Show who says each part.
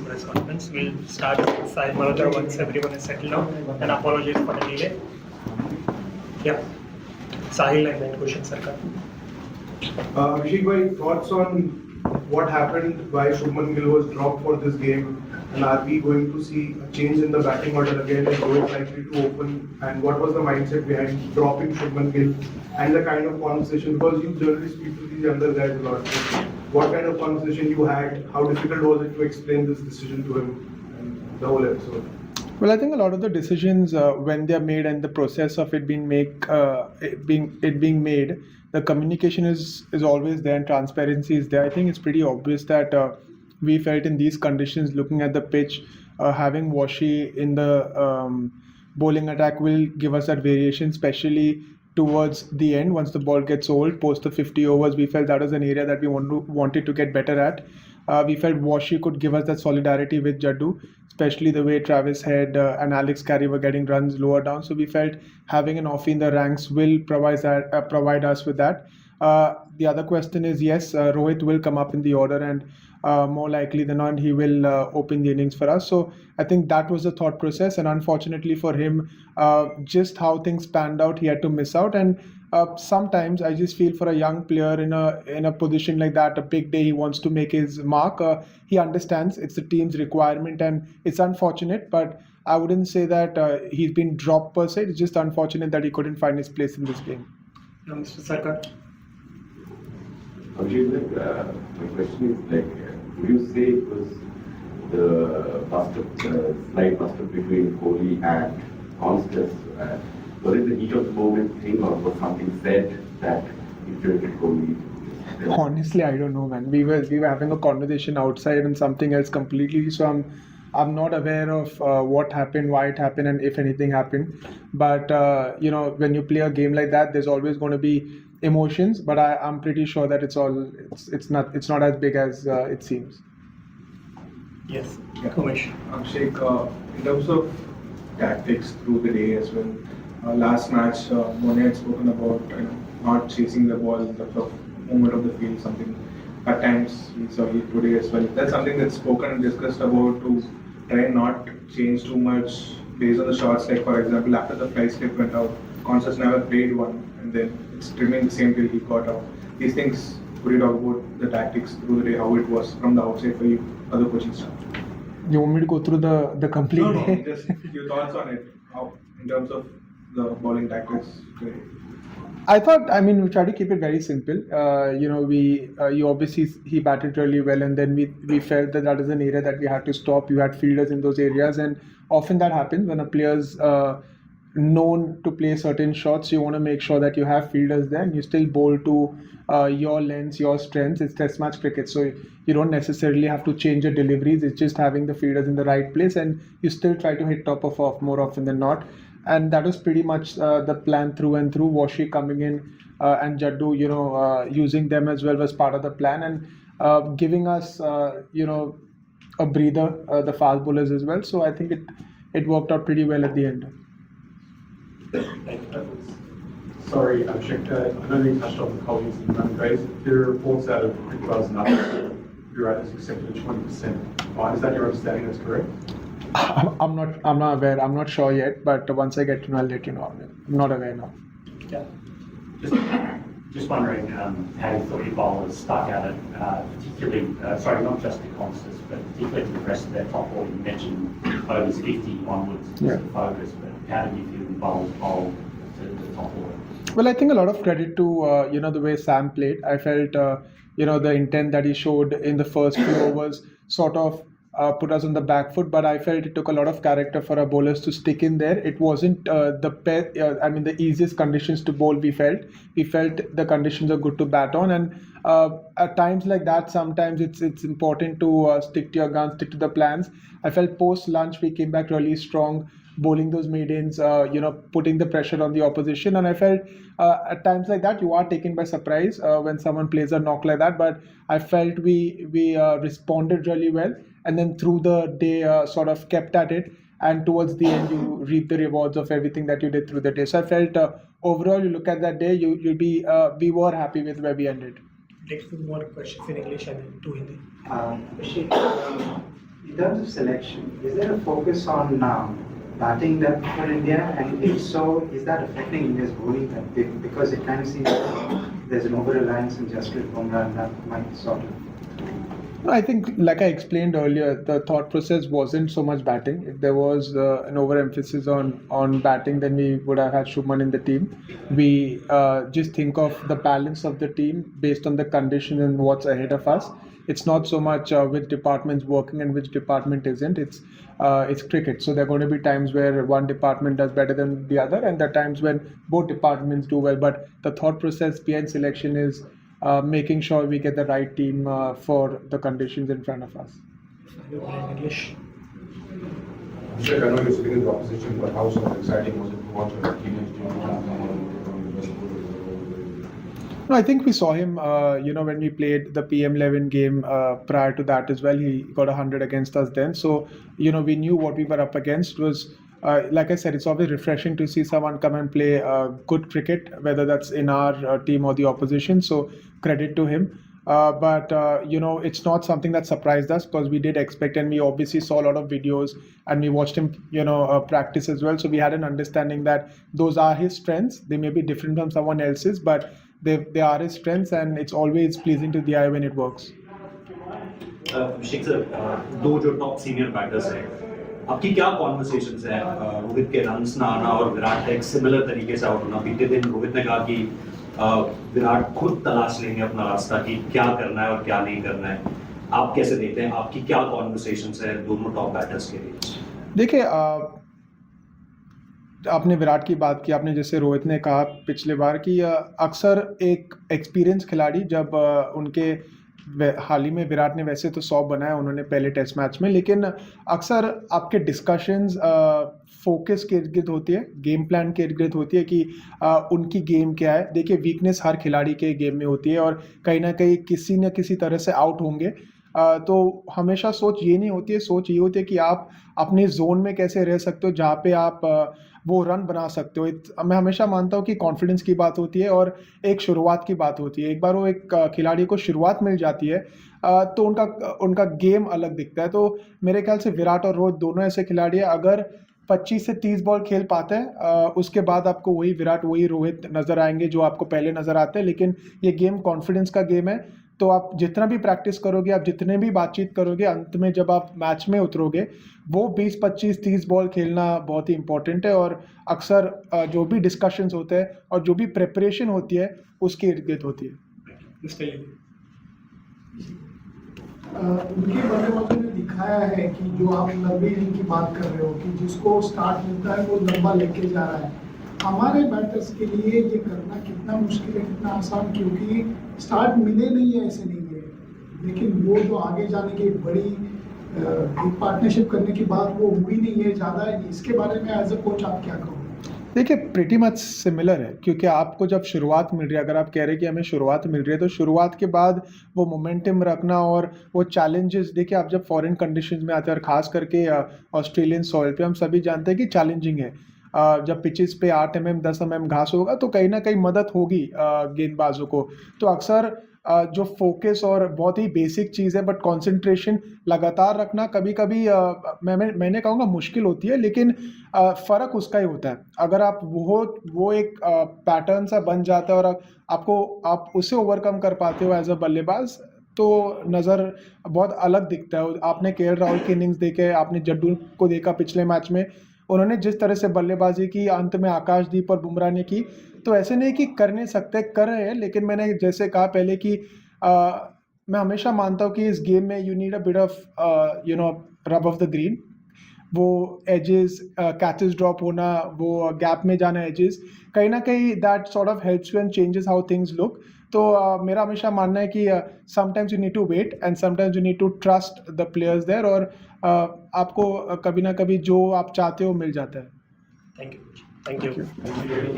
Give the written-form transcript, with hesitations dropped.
Speaker 1: press conference. We'll start with Sahil Malhotra once everyone is settled down, and apologies for the delay. Yeah, Sahil and then Kushan Sarkar.
Speaker 2: Abhishek bhai, thoughts on what happened, why Shubman Gill was dropped for this game, and are we going to see a change in the batting order again? Is Rohit likely to open? And what was the mindset behind dropping Shubman Gill? And the kind of conversation, because you generally speak to these younger guys a lot. What kind of conversation you had? How difficult was it to explain this decision to him and the whole episode?
Speaker 3: Well, I think a lot of the decisions when they are made and the process of it being made, the communication is always there and transparency is there. I think it's pretty obvious that we felt in these conditions, looking at the pitch, having Washi in the bowling attack will give us that variation, especially towards the end once the ball gets old, post the 50 overs. We felt that was an area that we wanted to get better at. We felt Washi could give us that solidarity with Jaddu, especially the way Travis Head and Alex Carey were getting runs lower down. So we felt having an offie in the ranks will provide us with that. The other question is, yes, Rohit will come up in the order, and more likely than not, he will open the innings for us. So I think that was the thought process, and unfortunately for him, just how things panned out, he had to miss out. And sometimes I just feel for a young player in a position like that, a big day, he wants to make his mark. He understands it's the team's requirement, and it's unfortunate, but I wouldn't say that he's been dropped per se. It's just unfortunate that he couldn't find his place in this game.
Speaker 1: Mr. Sarkar.
Speaker 4: Abhishek, my question is would you say it was the slight bust-up between Kohli and Konstas? Was it the heat of the moment thing, or was something said that infuriated Kohli?
Speaker 3: Honestly, I don't know, man. We were having a conversation outside and something else completely. So I'm not aware of what happened, why it happened, and if anything happened. But when you play a game like that, there's always going to be emotions. But I'm pretty sure that it's not as big as it seems.
Speaker 1: Yes,
Speaker 2: Yeah.
Speaker 1: Umesh.
Speaker 2: Abhishek, in terms of tactics through the day as well, last match, Mone had spoken about not chasing the ball in terms of movement of the field, something at times we saw it today as well. That's something that's spoken and discussed about to try and not change too much based on the shots. Like for example, after the fly slip went out, Konstas never played one, and then it's remained the same till he got out. These things, could you talk about the tactics through the day, how it was from the outside for you, other coaching staff?
Speaker 3: You want me to go through the complete
Speaker 2: No,
Speaker 3: day?
Speaker 2: just your thoughts on it, how in terms of the bowling tactics today.
Speaker 3: We try to keep it very simple. He batted really well, and then we felt that is an area that we had to stop. You had fielders in those areas, and often that happens when a player's known to play certain shots. You want to make sure that you have fielders there, and you still bowl to your lengths, your strengths. It's Test match cricket, so you don't necessarily have to change your deliveries. It's just having the fielders in the right place, and you still try to hit top of off more often than not. And that was pretty much the plan through and through. Washi coming in and Jaddu, using them as well was part of the plan, and giving us, a breather, the fast bowlers as well. So I think it worked out pretty well at the end.
Speaker 5: Sorry, Abhishek, I know you touched on the Kohli's and run grades. There are reports out of Cricket Buzz and others your has accepted a 20%. Is that your understanding? That's correct?
Speaker 3: I'm not aware. I'm not sure yet, but once I get to know, I'll let you know. I'm not aware now.
Speaker 1: Yeah.
Speaker 6: Just wondering how you thought your bowlers stuck at it, particularly, not just to Konstas, but particularly to the rest of their top order. You mentioned overs 50 onwards was the focus, but how did you feel the bowlers bowled to the top order?
Speaker 3: Well, I think a lot of credit to the way Sam played. I felt the intent that he showed in the first few overs sort of put us on the back foot, but I felt it took a lot of character for our bowlers to stick in there. It wasn't the easiest conditions to bowl. We felt the conditions are good to bat on, and at times like that, sometimes it's important to stick to your guns, stick to the plans. I felt post lunch we came back really strong, bowling those maidens, putting the pressure on the opposition, and I felt at times like that you are taken by surprise when someone plays a knock like that. But I felt we responded really well, and then through the day sort of kept at it, and towards the end you reap the rewards of everything that you did through the day. So I felt overall, you look at that day, we were happy with where we ended.
Speaker 1: Take two more questions in English and then two Hindi.
Speaker 7: Abhishek, In terms of selection, is there a focus on batting depth for India? And if so, is that affecting India's bowling depth? Because it kind of seems like there's an over-reliance on Jasprit Bumrah, and that might sort of...
Speaker 3: I think, like I explained earlier, the thought process wasn't so much batting. If there was an overemphasis on batting, then we would have had Shubman in the team. We just think of the balance of the team based on the condition and what's ahead of us. It's not so much which department's working and which department isn't. It's cricket. So there are going to be times where one department does better than the other, and there are times when both departments do well. But the thought process behind selection is making sure we get the right team for the conditions in front of us.
Speaker 1: English.
Speaker 5: Abhishek, I know you're sitting in the opposition, but how sort of exciting was it to watch a teenage team?
Speaker 3: No, I think we saw him, when we played the PM11 game prior to that as well. He got 100 against us then. So, we knew what we were up against. Was like I said, it's always refreshing to see someone come and play good cricket, whether that's in our team or the opposition. So credit to him. But it's not something that surprised us because we did expect, and we obviously saw a lot of videos and we watched him, practice as well. So we had an understanding that those are his strengths. They may be different from someone else's, but they are his strengths, and it's always pleasing to the eye when it works.
Speaker 8: Abhishek sir, दो जो top senior batters हैं, आपकी क्या conversations हैं रोहित के runs ना आना और विराट का एक सिमिलर तरीके से आउट होना? बीते दिन रोहित ने कहा कि विराट खुद तलाश लेंगे अपना रास्ता कि क्या करना है और क्या नहीं करना है. आप कैसे देखते हैं? आपकी क्या कॉन्वर्सेशंस है दोनों टॉप बैटर्स के बीच?
Speaker 3: देखिए, आपने विराट की बात की, आपने जैसे रोहित ने कहा पिछले बार कि अक्सर एक एक्सपीरियंस खिलाड़ी जब उनके हाल ही में विराट ने वैसे तो 100 बनाया उन्होंने पहले टेस्ट मैच में, लेकिन अक्सर आपके डिस्कशंस फोकस के इर्द गिर्द होती है, गेम प्लान के इर्द गिर्द होती है कि उनकी गेम क्या है. देखिए, वीकनेस हर खिलाड़ी के गेम में होती है और कहीं ना कहीं किसी न किसी तरह से आउट होंगे. तो हमेशा सोच ये नहीं होती है, सोच ये होती है कि आप अपने जोन में कैसे रह सकते हो जहाँ पे आप वो रन बना सकते हो. मैं हमेशा मानता हूँ कि कॉन्फिडेंस की बात होती है और एक शुरुआत की बात होती है. एक बार वो एक खिलाड़ी को शुरुआत मिल जाती है तो उनका गेम अलग दिखता है. तो मेरे ख्याल से विराट और रोहित दोनों ऐसे खिलाड़ी हैं, अगर 25 से 30 बॉल खेल पाते हैं उसके बाद आपको वही विराट वही रोहित नज़र आएंगे जो आपको पहले नज़र आते हैं. लेकिन ये गेम कॉन्फिडेंस का गेम है, तो आप जितना भी प्रैक्टिस करोगे, आप जितने भी बातचीत करोगे, अंत में जब आप मैच में उतरोगे वो 20, 25, 30 बॉल खेलना बहुत ही इंपॉर्टेंट है. और अक्सर जो भी डिस्कशंस होते हैं और जो भी प्रिपरेशन होती है उसके इर्द गिर्द होती है.
Speaker 9: उनके बल्लेबाजों ने दिखाया है कि जो आप लंबी इनिंग की बात कर रहे हो कि जिसको स्टार्ट मिलता है वो लंबा लेके जा रहा है. हमारे बैटर्स के लिए ये करना कितना मुश्किल है, कितना आसान, क्योंकि स्टार्ट मिले नहीं है ऐसे नहीं है, लेकिन वो जो आगे जाने की बड़ी एक पार्टनरशिप करने की बात वो हुई नहीं है ज़्यादा. इसके बारे में एज अ कोच आप क्या कहोगे?
Speaker 3: देखिए, प्रिटी मच सिमिलर है, क्योंकि आपको जब शुरुआत मिल रही है, अगर आप कह रहे हैं कि हमें शुरुआत मिल रही है, तो शुरुआत के बाद वो मोमेंटम रखना और वो चैलेंजेस, देखिए आप जब फॉरेन कंडीशंस में आते हैं और ख़ास करके ऑस्ट्रेलियन सॉइल पे हम सभी जानते हैं कि चैलेंजिंग है. जब पिचेस पे 8 mm 10 mm घास होगा तो कहीं ना कहीं मदद होगी गेंदबाजों को. तो अक्सर जो फोकस और बहुत ही बेसिक चीज़ है, बट कंसंट्रेशन लगातार रखना कभी कभी मैंने कहूँगा मुश्किल होती है, लेकिन फ़र्क उसका ही होता है. अगर आप वो एक पैटर्न सा बन जाता है और आप उसे ओवरकम कर पाते हो एज अ बल्लेबाज, तो नज़र बहुत अलग दिखता है. आपने केएल राहुल की इनिंग्स देखे, आपने जड्डू को देखा पिछले मैच में, उन्होंने जिस तरह से बल्लेबाजी की, अंत में आकाशदीप और बुमराह ने की. तो ऐसे नहीं कि कर नहीं सकते, कर रहे हैं, लेकिन मैंने जैसे कहा पहले कि मैं हमेशा मानता हूँ कि इस गेम में you need a bit of rub of the green. वो एजेस, कैचेस ड्रॉप होना, वो गैप में जाना एजेस, कहीं ना कहीं that sort of helps you and changes how things look. तो मेरा हमेशा मानना है कि sometimes you need to wait and sometimes you need to trust the players there, और आपको कभी ना कभी जो आप चाहते हो मिल जाता है.
Speaker 1: Thank you.